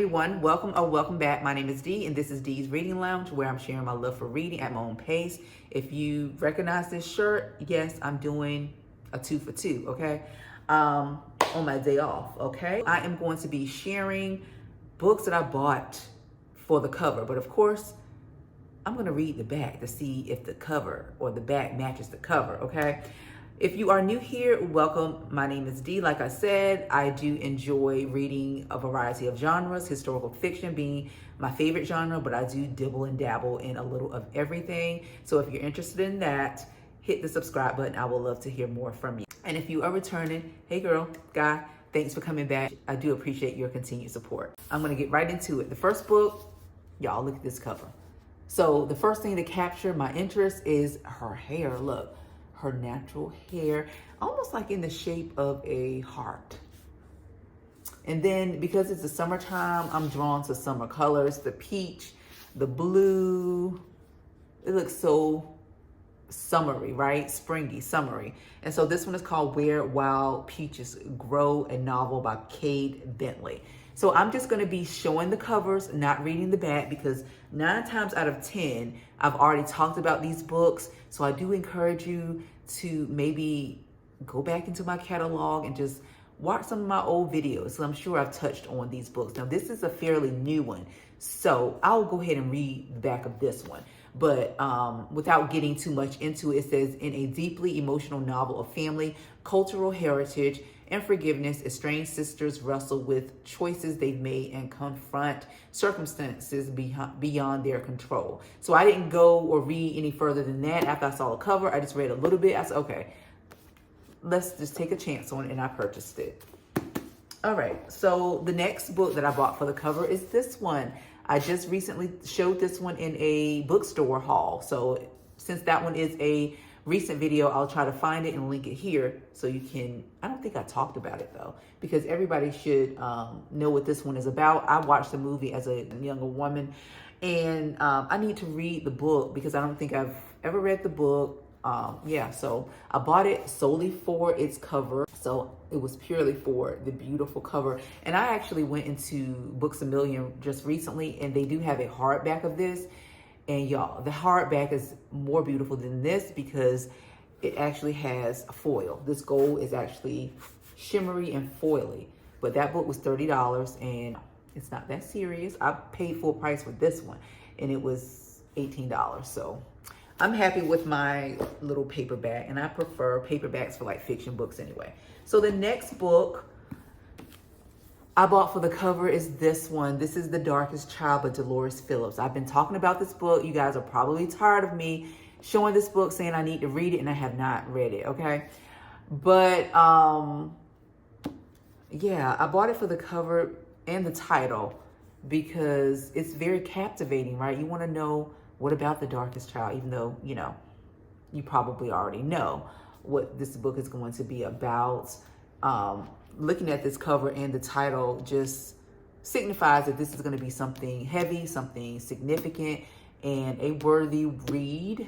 everyone. Welcome or welcome back. My name is Dee, and this is Dee's Reading Lounge, where I'm sharing my love for reading at my own pace. If you recognize this shirt, yes, I'm doing a 2 for 2, okay? On my day off, okay? I am going to be sharing books that I bought for the cover, but of course, I'm going to read the back to see if the cover or the back matches the cover, okay? If you are new here, welcome. My name is Dee. Like I said, I do enjoy reading a variety of genres, historical fiction being my favorite genre, but I do dibble and dabble in a little of everything. So if you're interested in that, hit the subscribe button. I would love to hear more from you. And if you are returning, hey girl, guy, thanks for coming back. I do appreciate your continued support. I'm going to get right into it. The first book, y'all look at this cover. So the first thing to capture my interest is her hair. Look. Her natural hair, almost like in the shape of a heart. And then because it's the summertime, I'm drawn to summer colors, the peach, the blue. It looks so summery, right? Springy, summery. And so this one is called Where Wild Peaches Grow, a novel by Cade Bentley. So I'm just going to be showing the covers, not reading the back, because 9 times out of 10, I've already talked about these books. So I do encourage you to maybe go back into my catalog and just watch some of my old videos. So I'm sure I've touched on these books. Now, this is a fairly new one, so I'll go ahead and read the back of this one. But without getting too much into it, it says, in a deeply emotional novel of family, cultural heritage, and forgiveness, estranged sisters wrestle with choices they've made and confront circumstances beyond their control. So I didn't go or read any further than that. After I saw the cover, I just read a little bit. I said, okay, let's just take a chance on it, and I purchased it. All right, so the next book that I bought for the cover is this one. I just recently showed this one in a bookstore haul. So since that one is a recent video, I'll try to find it and link it here so you can, I don't think I talked about it though, because everybody should know what this one is about. I watched the movie as a younger woman, and I need to read the book because I don't think I've ever read the book. So I bought it solely for its cover. So it was purely for the beautiful cover. And I actually went into Books A Million just recently, and they do have a hardback of this. And y'all, the hardback is more beautiful than this because it actually has a foil. This gold is actually shimmery and foily. But that book was $30, and it's not that serious. I paid full price for this one, and it was $18. So I'm happy with my little paperback, and I prefer paperbacks for like fiction books anyway. So the next book I bought for the cover is this one. This is The Darkest Child by Dolores Phillips. I've been talking about this book. You guys are probably tired of me showing this book, saying I need to read it, and I have not read it, okay? But yeah, I bought it for the cover and the title because it's very captivating, right? You want to know what about The Darkest Child, even though, you know, you probably already know what this book is going to be about. Looking at this cover and the title just signifies that this is going to be something heavy, something significant, and a worthy read.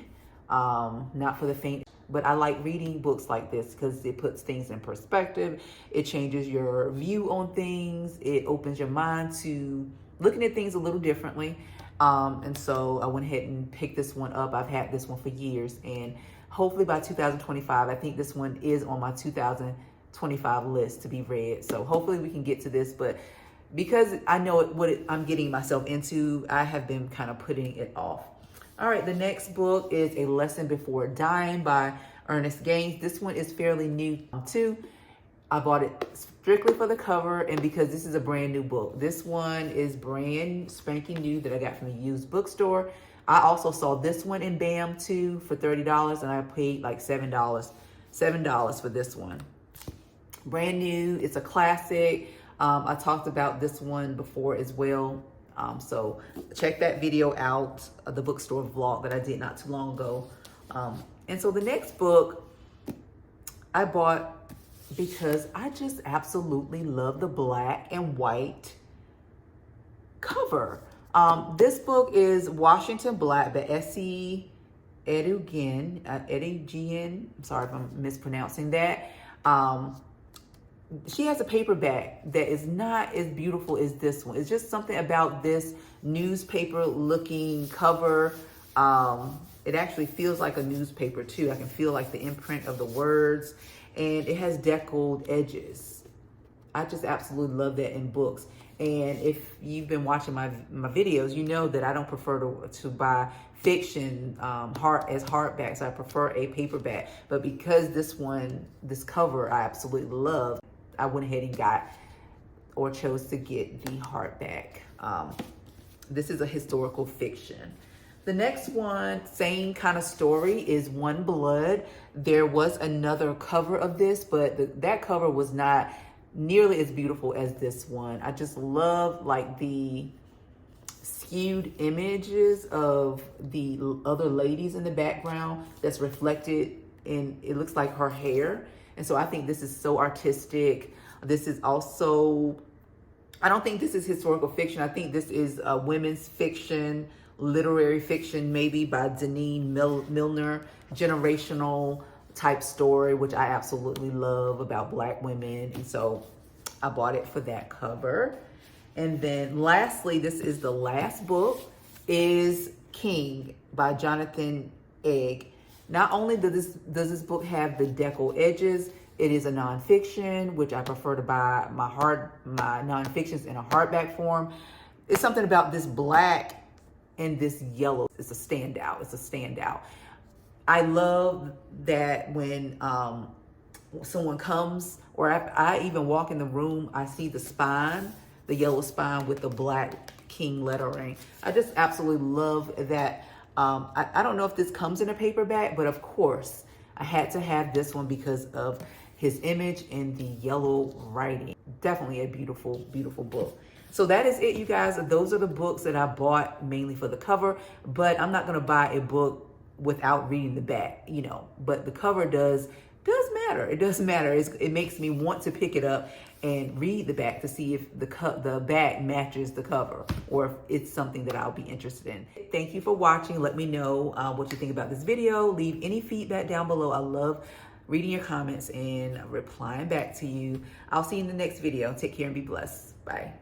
Not for the faint, but I like reading books like this because it puts things in perspective. It changes your view on things. It opens your mind to looking at things a little differently. And so I went ahead and picked this one up. I've had this one for years, and hopefully by 2025, I think this one is on my 2025 list to be read. So hopefully we can get to this, but because I know I'm getting myself into, I have been kind of putting it off. All right, the next book is A Lesson Before Dying by Ernest Gaines. This one is fairly new too. I bought it strictly for the cover and because this is a brand new book. This one is brand spanking new that I got from the used bookstore. I also saw this one in BAM too for $30, and I paid like $7 for this one. Brand new, it's a classic. I talked about this one before as well. So check that video out, the bookstore vlog that I did not too long ago. And so the next book I bought because I just absolutely love the black and white cover. This book is Washington Black by Essie Edugien. I'm sorry if I'm mispronouncing that. she has a paperback that is not as beautiful as this one. It's just something about this newspaper looking cover. It actually feels like a newspaper too. I can feel like the imprint of the words, and it has deckled edges. I just absolutely love that in books. And if you've been watching my videos, you know that I don't prefer to buy fiction as hardbacks. I prefer a paperback. But because this cover I absolutely love, I went ahead and got or chose to get the hardback. This is a historical fiction. The next one, same kind of story, is One Blood. There was another cover of this, but that cover was not nearly as beautiful as this one. I just love like the skewed images of the other ladies in the background that's reflected in, it looks like her hair. And so I think this is so artistic. This is also, I don't think this is historical fiction. I think this is women's fiction, literary fiction, maybe by Denene Millner, generational type story, which I absolutely love, about Black women. And so I bought it for that cover. And then lastly, this is the last book, is King by Jonathan Eigg. Not only does this book have the deckle edges, it is a nonfiction, which I prefer to buy my nonfictions in a hardback form. It's something about this black and this yellow. It's a standout. It's a standout. I love that when someone comes, or I even walk in the room, I see the spine, the yellow spine with the black King lettering. I just absolutely love that. I don't know if this comes in a paperback, but of course I had to have this one because of his image and the yellow writing. Definitely a beautiful, beautiful book. So that is it, you guys. Those are the books that I bought mainly for the cover, but I'm not gonna buy a book without reading the back, you know, but the cover does matter. It does matter. It makes me want to pick it up and read the back to see if the back matches the cover, or if it's something that I'll be interested in. Thank you for watching. Let me know what you think about this video. Leave any feedback down below. I love reading your comments and replying back to you. I'll see you in the next video. Take care and be blessed. Bye.